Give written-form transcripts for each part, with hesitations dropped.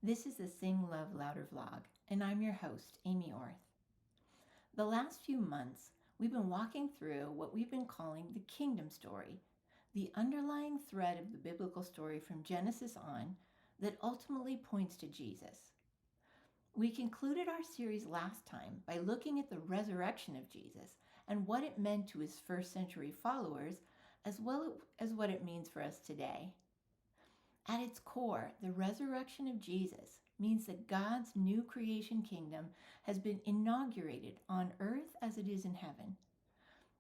This is the Sing Love Louder vlog, and I'm your host, Amy Orth. The last few months, we've been walking through what we've been calling the kingdom story, the underlying thread of the biblical story from Genesis on that ultimately points to Jesus. We concluded our series last time by looking at the resurrection of Jesus and what it meant to his first century followers, as well as what it means for us today. At its core, the resurrection of Jesus means that God's new creation kingdom has been inaugurated on earth as it is in heaven.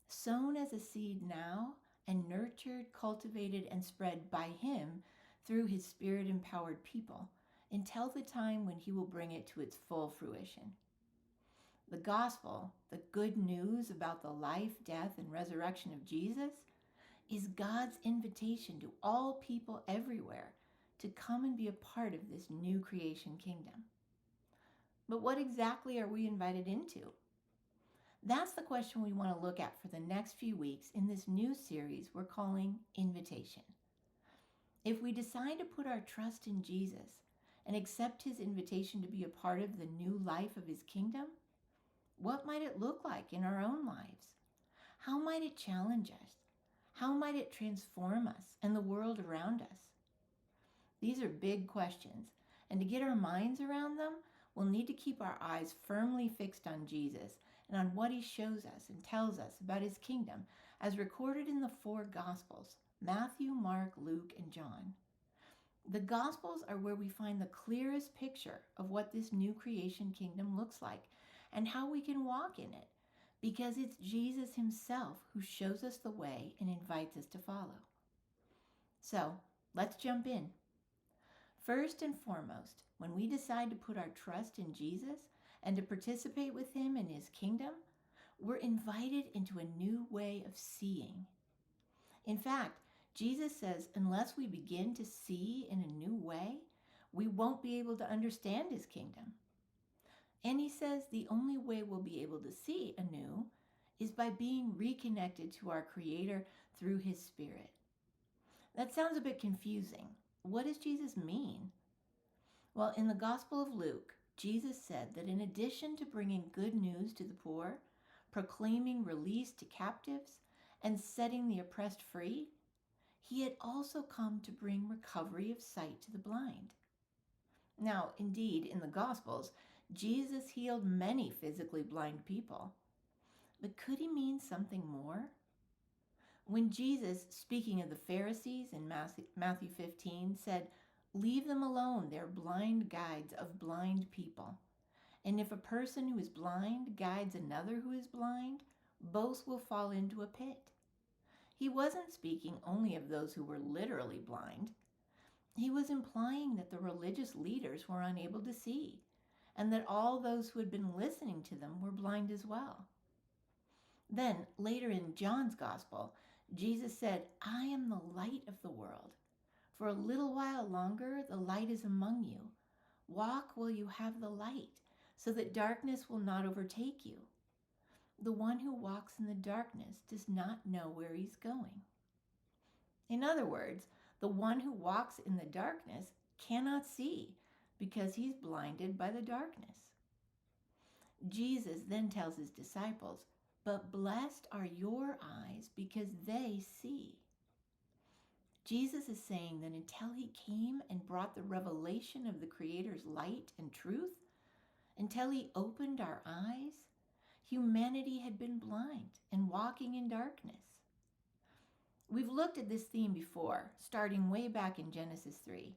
Sown as a seed now and nurtured, cultivated, and spread by Him through His Spirit-empowered people until the time when He will bring it to its full fruition. The gospel, the good news about the life, death, and resurrection of Jesus, is God's invitation to all people everywhere to come and be a part of this new creation kingdom. But what exactly are we invited into? That's the question we want to look at for the next few weeks in this new series we're calling Invitation. If we decide to put our trust in Jesus and accept His invitation to be a part of the new life of His kingdom, what might it look like in our own lives? How might it challenge us? How might it transform us and the world around us? These are big questions, and to get our minds around them, we'll need to keep our eyes firmly fixed on Jesus and on what He shows us and tells us about His kingdom as recorded in the four Gospels, Matthew, Mark, Luke, and John. The Gospels are where we find the clearest picture of what this new creation kingdom looks like and how we can walk in it, because it's Jesus Himself who shows us the way and invites us to follow. So, let's jump in. First and foremost, when we decide to put our trust in Jesus and to participate with Him in His kingdom, we're invited into a new way of seeing. In fact, Jesus says unless we begin to see in a new way, we won't be able to understand His kingdom. And He says the only way we'll be able to see anew is by being reconnected to our Creator through His Spirit. That sounds a bit confusing. What does Jesus mean? Well, in the Gospel of Luke, Jesus said that in addition to bringing good news to the poor, proclaiming release to captives, and setting the oppressed free, He had also come to bring recovery of sight to the blind. Now, indeed, in the Gospels, Jesus healed many physically blind people. But could He mean something more? When Jesus, speaking of the Pharisees in Matthew 15, said, "Leave them alone, they're blind guides of blind people. And if a person who is blind guides another who is blind, both will fall into a pit." He wasn't speaking only of those who were literally blind. He was implying that the religious leaders were unable to see, and that all those who had been listening to them were blind as well. Then, later in John's Gospel, Jesus said, "I am the light of the world. For a little while longer, the light is among you. Walk while you have the light, so that darkness will not overtake you. The one who walks in the darkness does not know where he's going." In other words, the one who walks in the darkness cannot see because he's blinded by the darkness. Jesus then tells His disciples, "But blessed are your eyes because they see." Jesus is saying that until He came and brought the revelation of the Creator's light and truth, until He opened our eyes, humanity had been blind and walking in darkness. We've looked at this theme before, starting way back in Genesis 3.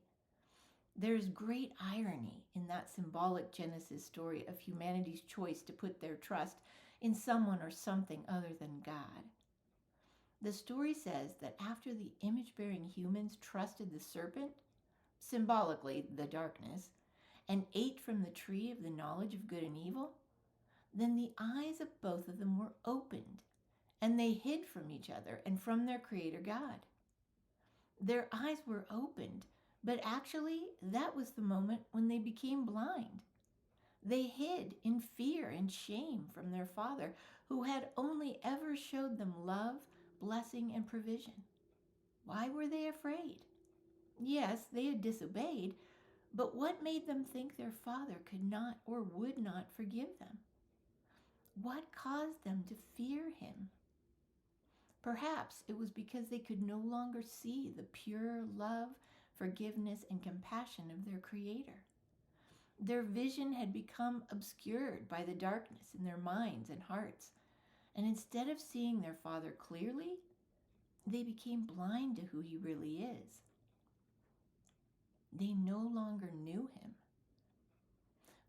There's great irony in that symbolic Genesis story of humanity's choice to put their trust in someone or something other than God. The story says that after the image-bearing humans trusted the serpent, symbolically the darkness, and ate from the tree of the knowledge of good and evil, then the eyes of both of them were opened, and they hid from each other and from their Creator God. Their eyes were opened, but actually that was the moment when they became blind. They hid in fear and shame from their Father, who had only ever showed them love, blessing, and provision. Why were they afraid? Yes, they had disobeyed, But what made them think their father could not or would not forgive them? What caused them to fear him? Perhaps it was because they could no longer see the pure love, forgiveness, and compassion of their Creator. Their vision had become obscured by the darkness in their minds and hearts, and instead of seeing their Father clearly, they became blind to who He really is. They no longer knew Him.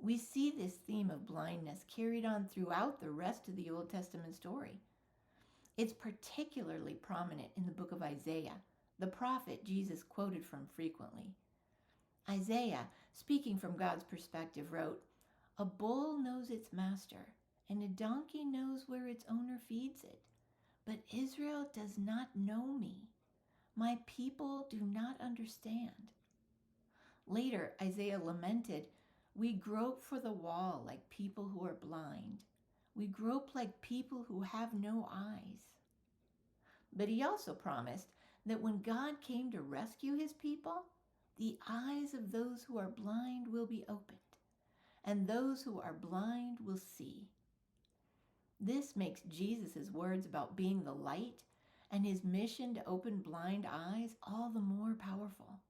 We see this theme of blindness carried on throughout the rest of the Old Testament story. It's particularly prominent in the book of Isaiah, the prophet Jesus quoted from frequently. Isaiah, speaking from God's perspective, wrote, "A bull knows its master, and a donkey knows where its owner feeds it. But Israel does not know me. My people do not understand." Later, Isaiah lamented, "We grope for the wall like people who are blind. We grope like people who have no eyes." But he also promised that when God came to rescue his people, the eyes of those who are blind will be opened, and those who are blind will see. This makes Jesus' words about being the light and his mission to open blind eyes all the more powerful.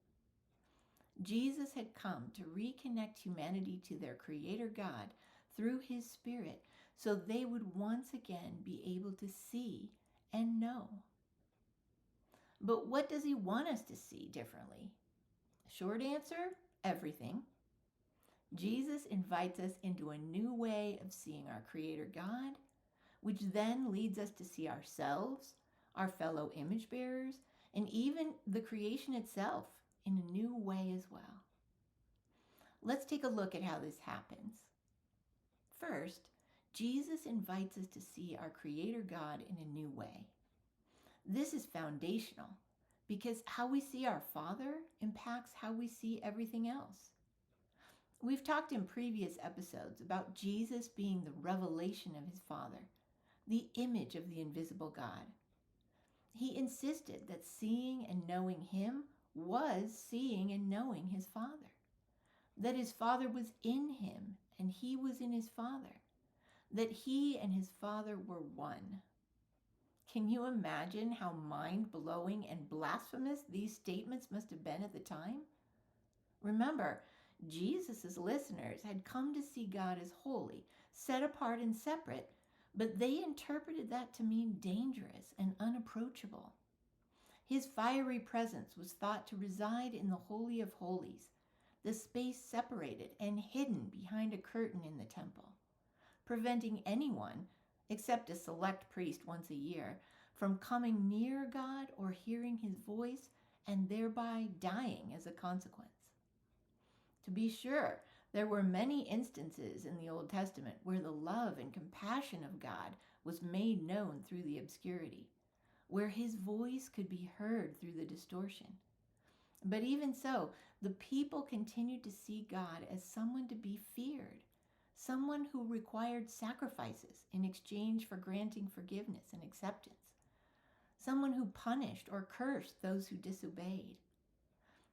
Jesus had come to reconnect humanity to their Creator God through his Spirit so they would once again be able to see and know. But what does he want us to see differently? Short answer, everything. Jesus invites us into a new way of seeing our Creator God, which then leads us to see ourselves, our fellow image bearers, and even the creation itself in a new way as well. Let's take a look at how this happens. First, Jesus invites us to see our Creator God in a new way. This is foundational because how we see our Father impacts how we see everything else. We've talked in previous episodes about Jesus being the revelation of his Father, the image of the invisible God. He insisted that seeing and knowing him was seeing and knowing his Father, that his Father was in him and he was in his Father, that he and his Father were one. Can you imagine how mind-blowing and blasphemous these statements must have been at the time? Remember, Jesus' listeners had come to see God as holy, set apart and separate, but they interpreted that to mean dangerous and unapproachable. His fiery presence was thought to reside in the Holy of Holies, the space separated and hidden behind a curtain in the temple, preventing anyone, except a select priest once a year, from coming near God or hearing his voice and thereby dying as a consequence. To be sure, there were many instances in the Old Testament where the love and compassion of God was made known through the obscurity, where his voice could be heard through the distortion. But even so, the people continued to see God as someone to be feared, someone who required sacrifices in exchange for granting forgiveness and acceptance, someone who punished or cursed those who disobeyed.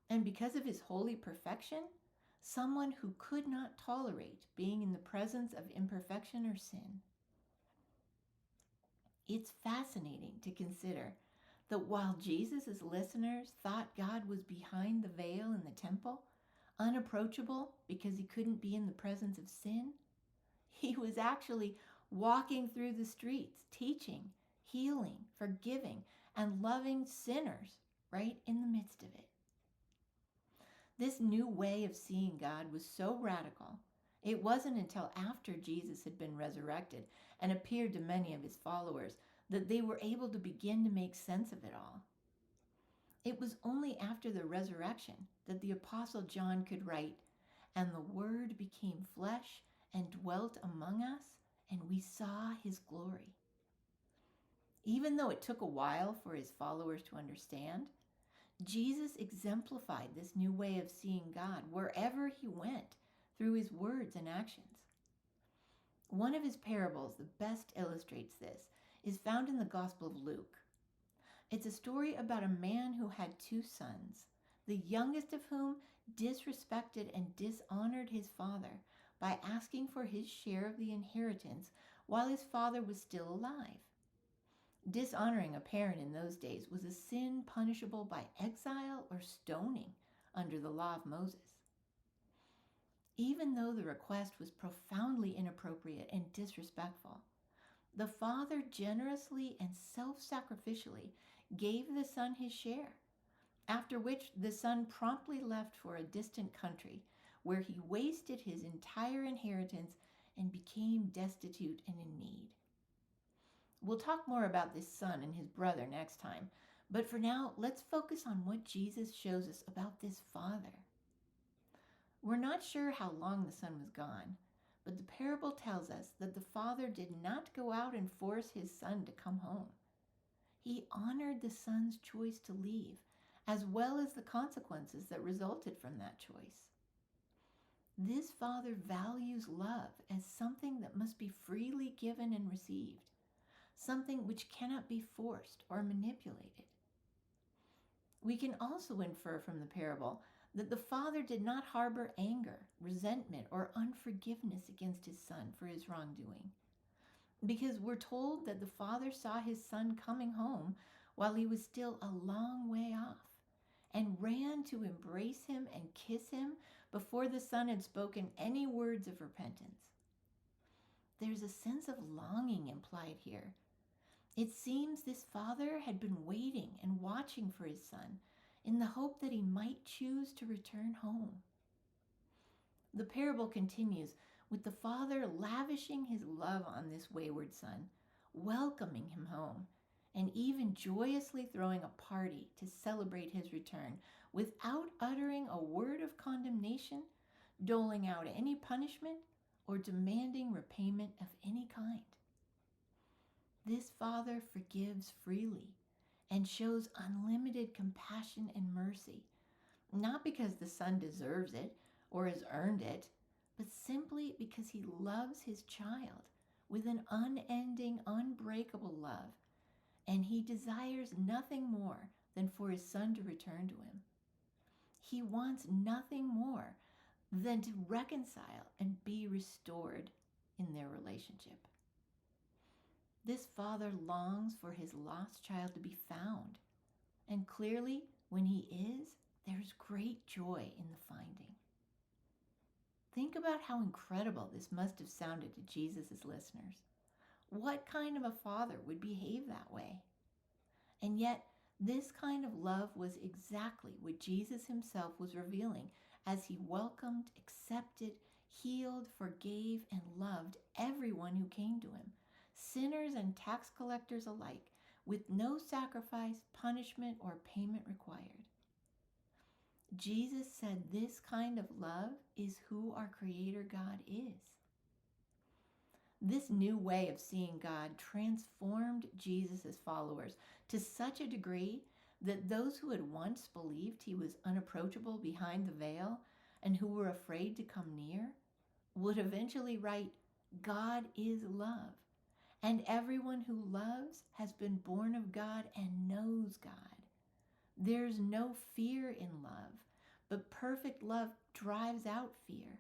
And because of his holy perfection, someone who could not tolerate being in the presence of imperfection or sin. It's fascinating to consider that while Jesus' listeners thought God was behind the veil in the temple, unapproachable because he couldn't be in the presence of sin, he was actually walking through the streets, teaching, healing, forgiving, and loving sinners right in the midst of it. This new way of seeing God was so radical, it wasn't until after Jesus had been resurrected and appeared to many of his followers that they were able to begin to make sense of it all. It was only after the resurrection that the Apostle John could write, "And the Word became flesh and dwelt among us, and we saw his glory." Even though it took a while for his followers to understand, Jesus exemplified this new way of seeing God wherever he went through his words and actions. One of his parables that best illustrates this is found in the Gospel of Luke. It's a story about a man who had two sons. the youngest of whom disrespected and dishonored his father by asking for his share of the inheritance while his father was still alive. Dishonoring a parent in those days was a sin punishable by exile or stoning under the law of Moses. Even though the request was profoundly inappropriate and disrespectful, the father generously and self-sacrificially gave the son his share, after which the son promptly left for a distant country where he wasted his entire inheritance and became destitute and in need. We'll talk more about this son and his brother next time, but for now, let's focus on what Jesus shows us about this father. We're not sure how long the son was gone, but the parable tells us that the father did not go out and force his son to come home. He honored the son's choice to leave, as well as the consequences that resulted from that choice. This father values love as something that must be freely given and received, something which cannot be forced or manipulated. We can also infer from the parable that the father did not harbor anger, resentment, or unforgiveness against his son for his wrongdoing, because we're told that the father saw his son coming home while he was still a long way off and ran to embrace him and kiss him before the son had spoken any words of repentance. There's a sense of longing implied here. It seems this father had been waiting and watching for his son in the hope that he might choose to return home. The parable continues with the father lavishing his love on this wayward son, welcoming him home, and even joyously throwing a party to celebrate his return without uttering a word of condemnation, doling out any punishment, or demanding repayment of any kind. This father forgives freely and shows unlimited compassion and mercy, not because the son deserves it or has earned it, but simply because he loves his child with an unending, unbreakable love, and he desires nothing more than for his son to return to him. He wants nothing more than to reconcile and be restored in their relationship. This father longs for his lost child to be found, and clearly, when he is, there's great joy in the finding. Think about how incredible this must have sounded to Jesus' listeners. What kind of a father would behave that way? And yet, this kind of love was exactly what Jesus himself was revealing as he welcomed, accepted, healed, forgave, and loved everyone who came to him, sinners and tax collectors alike, with no sacrifice, punishment, or payment required. Jesus said this kind of love is who our Creator God is. This new way of seeing God transformed Jesus' followers to such a degree that those who had once believed he was unapproachable behind the veil and who were afraid to come near would eventually write, "God is love, and everyone who loves has been born of God and knows God. There's no fear in love, but perfect love drives out fear.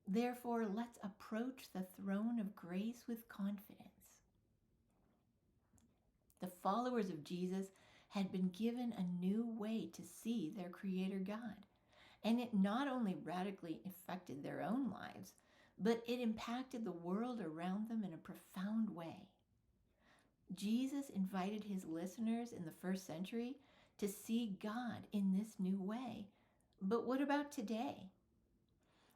Therefore, let's approach the throne of grace with confidence." The followers of Jesus had been given a new way to see their Creator God, and it not only radically affected their own lives, but it impacted the world around them in a profound way. Jesus invited his listeners in the first century to see God in this new way. But what about today?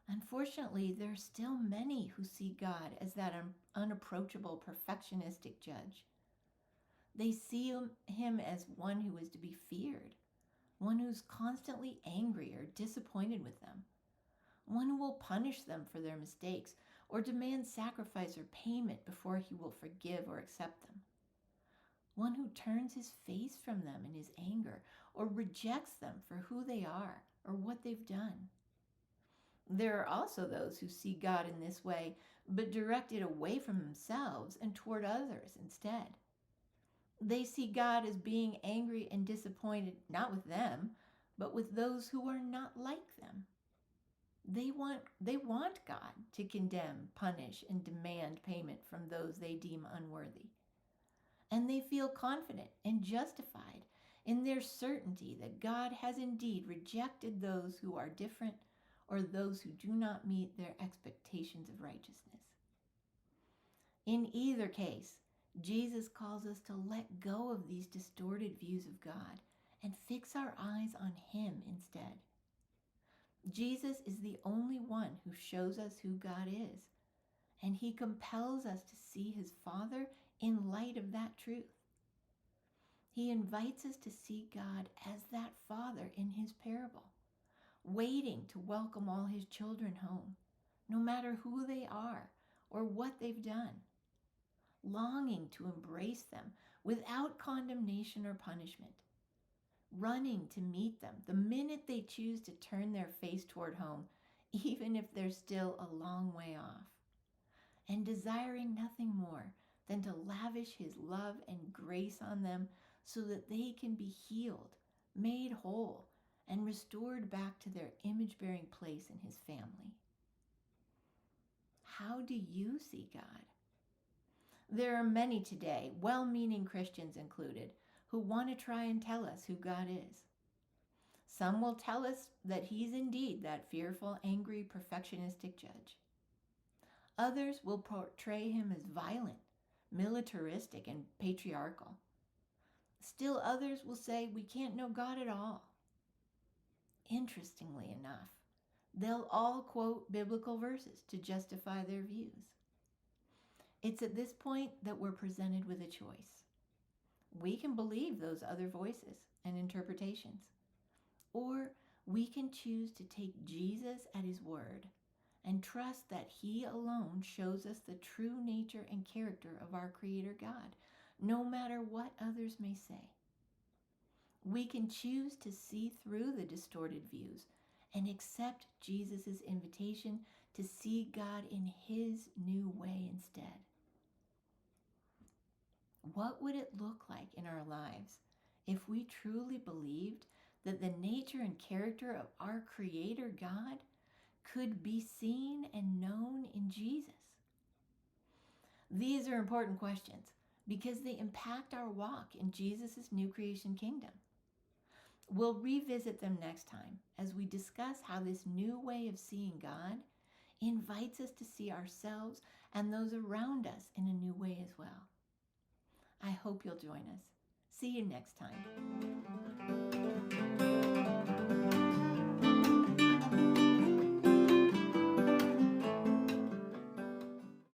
Unfortunately, there are still many who see God as that unapproachable, perfectionistic judge. They see him as one who is to be feared, one who's constantly angry or disappointed with them, one who will punish them for their mistakes or demand sacrifice or payment before he will forgive or accept them, one who turns his face from them in his anger or rejects them for who they are or what they've done. There are also those who see God in this way, but direct it away from themselves and toward others instead. They see God as being angry and disappointed, not with them, but with those who are not like them. They want God to condemn, punish, and demand payment from those they deem unworthy. And they feel confident and justified in their certainty that God has indeed rejected those who are different or those who do not meet their expectations of righteousness. In either case, Jesus calls us to let go of these distorted views of God and fix our eyes on Him instead. Jesus is the only one who shows us who God is, and He compels us to see His Father in light of that truth. He invites us to see God as that Father in His parable, waiting to welcome all His children home, no matter who they are or what they've done, longing to embrace them without condemnation or punishment, running to meet them the minute they choose to turn their face toward home, even if they're still a long way off, and desiring nothing more than to lavish His love and grace on them so that they can be healed, made whole, and restored back to their image-bearing place in His family. How do you see God? There are many today, well-meaning Christians included, who want to try and tell us who God is. Some will tell us that He's indeed that fearful, angry, perfectionistic judge. Others will portray Him as violent, militaristic, and patriarchal. Still others will say we can't know God at all. Interestingly enough, they'll all quote biblical verses to justify their views. It's at this point that we're presented with a choice. We can believe those other voices and interpretations, or we can choose to take Jesus at His word and trust that He alone shows us the true nature and character of our Creator God, no matter what others may say. We can choose to see through the distorted views and accept Jesus' invitation to see God in His new way instead. What would it look like in our lives if we truly believed that the nature and character of our Creator God could be seen and known in Jesus? These are important questions because they impact our walk in Jesus' new creation kingdom. We'll revisit them next time as we discuss how this new way of seeing God invites us to see ourselves and those around us in a new way as well. I hope you'll join us. See you next time.